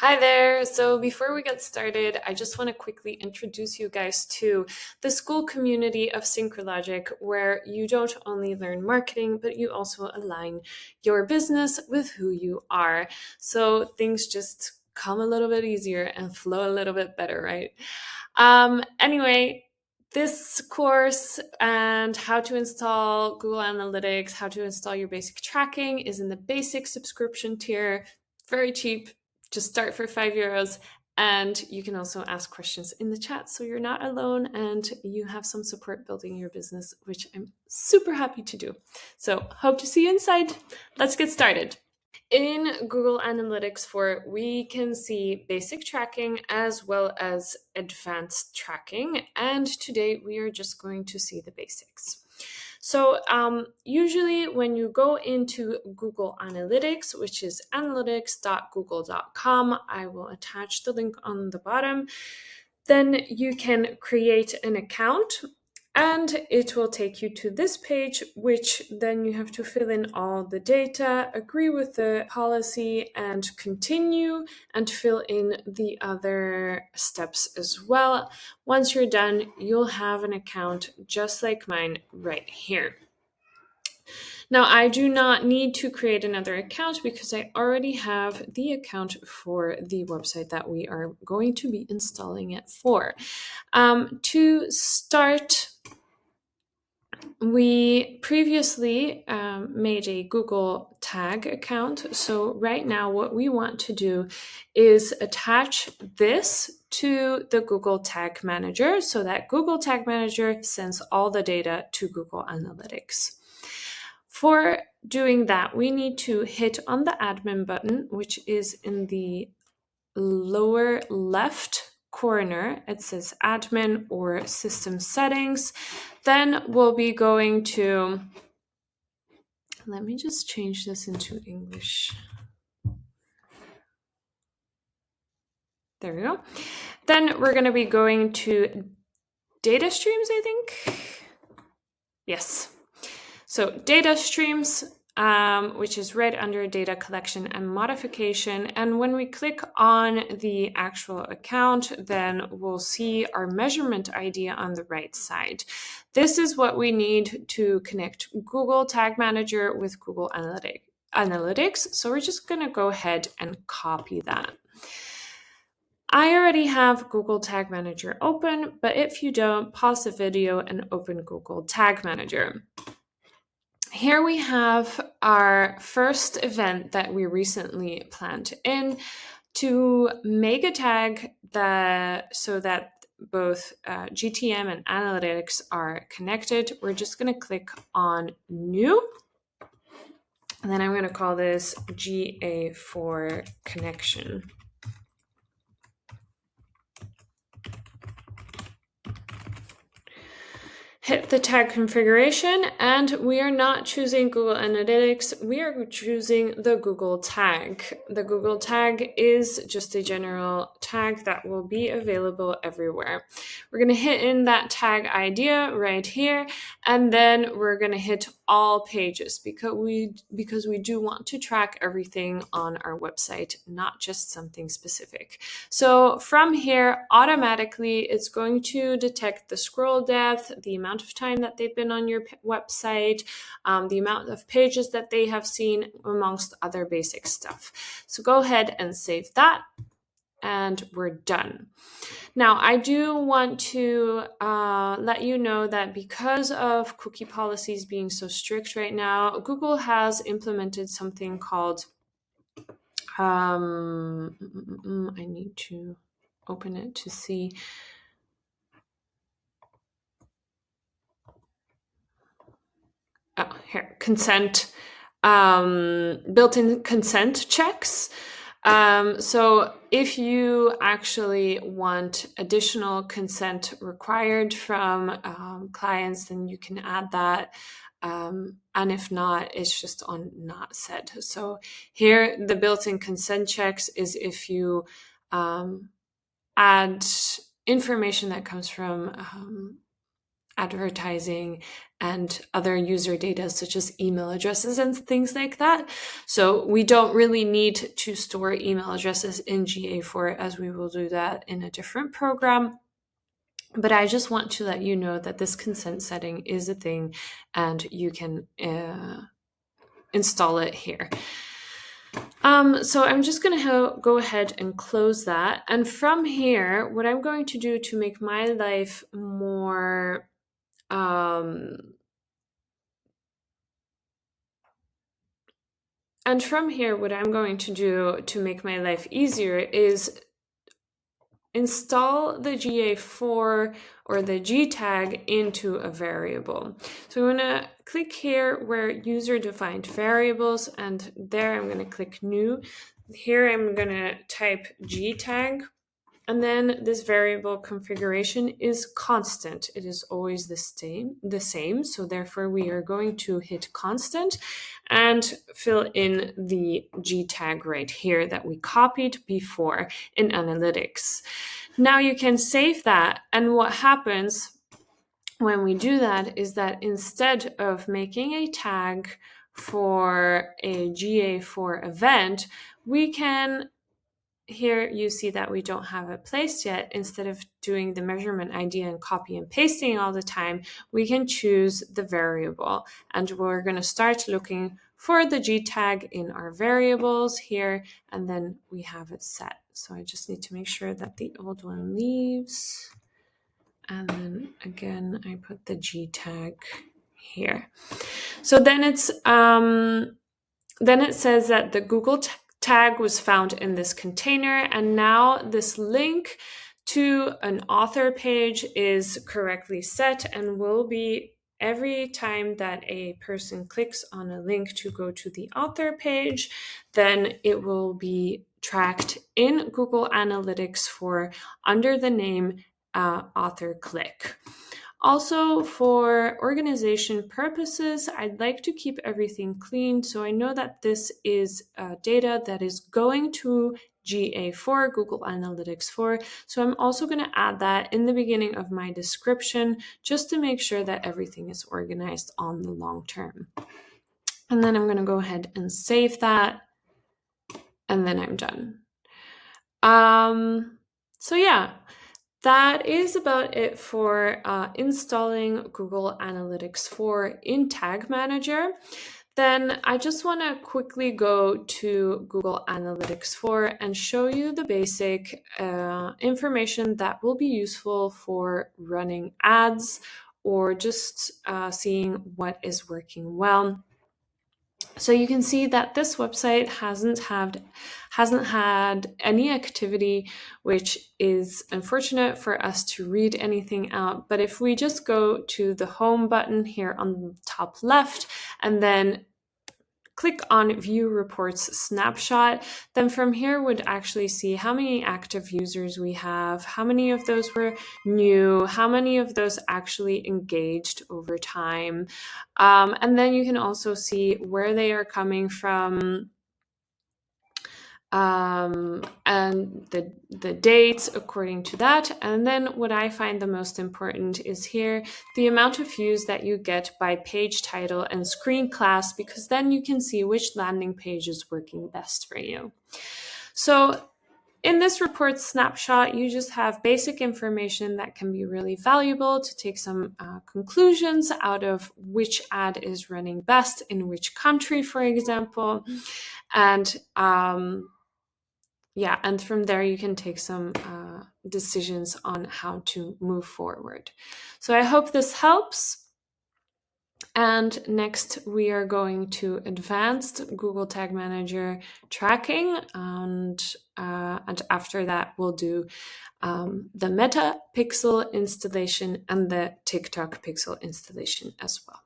Hi there. So before we get started, I just want to quickly introduce you guys to the school community of Synchrologic, where you don't only learn marketing, but you also align your business with who you are. So things just come a little bit easier and flow a little bit better, right? Anyway, this course and how to install Google Analytics, how to install your basic tracking is in the basic subscription tier. Very cheap. Just start for €5. And you can also ask questions in the chat, so you're not alone and you have some support building your business, which I'm super happy to do. So hope to see you inside. Let's get started. In Google Analytics 4, we can see basic tracking as well as advanced tracking. And today we are just going to see the basics. So usually when you go into Google Analytics, which is analytics.google.com, I will attach the link on the bottom, then you can create an account and it will take you to this page, which then you have to fill in all the data, agree with the policy, and continue, and fill in the other steps as well. Once you're done, you'll have an account just like mine right here. Now, I do not need to create another account because I already have the account for the website that we are going to be installing it for. To start, we previously made a Google Tag account. So right now what we want to do is attach this to the Google Tag Manager so that Google Tag Manager sends all the data to Google Analytics. For doing that, we need to hit on the admin button, which is in the lower left corner. It says admin or system settings. Then we'll be going to, let me just change this into English. There we go. Then we're going to be going to data streams, I think. Yes. So data streams, which is right under data collection and modification. And when we click on the actual account, then we'll see our measurement ID on the right side. This is what we need to connect Google Tag Manager with Google Analytics. So we're just going to go ahead and copy that. I already have Google Tag Manager open, but if you don't, pause the video and open Google Tag Manager. Here we have our first event that we recently planned in to make a tag so that both GTM and Analytics are connected. We're just going to click on New. And then I'm going to call this GA4 Connection. Hit the tag configuration, and we are not choosing Google Analytics, we are choosing the Google tag. The Google tag is just a general tag that will be available everywhere. We're going to hit in that tag idea right here, and then we're going to hit all pages because we do want to track everything on our website, not just something specific. So from here, automatically, it's going to detect the scroll depth, the amount of time that they've been on your website, the amount of pages that they have seen, amongst other basic stuff. So go ahead and save that, and we're done. Now, I do want to let you know that because of cookie policies being so strict right now, Google has implemented something called, I need to open it to see. Oh, here, consent, built-in consent checks. So if you actually want additional consent required from clients, then you can add that. And if not, it's just on not set. So here, the built-in consent checks is if you add information that comes from advertising and other user data such as email addresses and things like that. So we don't really need to store email addresses in GA4, as we will do that in a different program. But I just want to let you know that this consent setting is a thing and you can install it here. So I'm just going to go ahead and close that. And from here, what I'm going to do to make my life more and from here, what I'm going to do to make my life easier is install the GA4 or the G tag into a variable. So I'm going to click here where user defined variables, and there I'm going to click new. Here I'm going to type G tag. And then this variable configuration is constant. It is always the same. So therefore we are going to hit constant and fill in the G tag right here that we copied before in analytics. Now you can save that. And what happens when we do that is that instead of making a tag for a GA4 event, we can here you see that we don't have it placed yet. Instead of doing the measurement ID and copy and pasting all the time, we can choose the variable. And we're going to start looking for the G tag in our variables here, and then we have it set. So I just need to make sure that the old one leaves. And then again, I put the G tag here. So then it says that the Google tag was found in this container, and now this link to an author page is correctly set and will be every time that a person clicks on a link to go to the author page, then it will be tracked in Google Analytics for under the name author click. Also, for organization purposes, I'd like to keep everything clean. So I know that this is data that is going to GA4, Google Analytics 4. So I'm also going to add that in the beginning of my description, just to make sure that everything is organized on the long term. And then I'm going to go ahead and save that. And then I'm done. So yeah. That is about it for installing Google Analytics 4 in Tag Manager. Then I just want to quickly go to Google Analytics 4 and show you the basic information that will be useful for running ads or just seeing what is working well. So you can see that this website hasn't had any activity, which is unfortunate for us to read anything out. But if we just go to the home button here on the top left and then click on View Reports Snapshot, then from here would actually see how many active users we have, how many of those were new, how many of those actually engaged over time. And then you can also see where they are coming from, and the dates according to that. And then what I find the most important is here, the amount of views that you get by page title and screen class, because then you can see which landing page is working best for you. So in this report snapshot, you just have basic information that can be really valuable to take some conclusions out of which ad is running best in which country, for example. And yeah, and from there you can take some decisions on how to move forward. So I hope this helps. And next we are going to advanced Google Tag Manager tracking, and after that we'll do the Meta Pixel installation and the TikTok Pixel installation as well.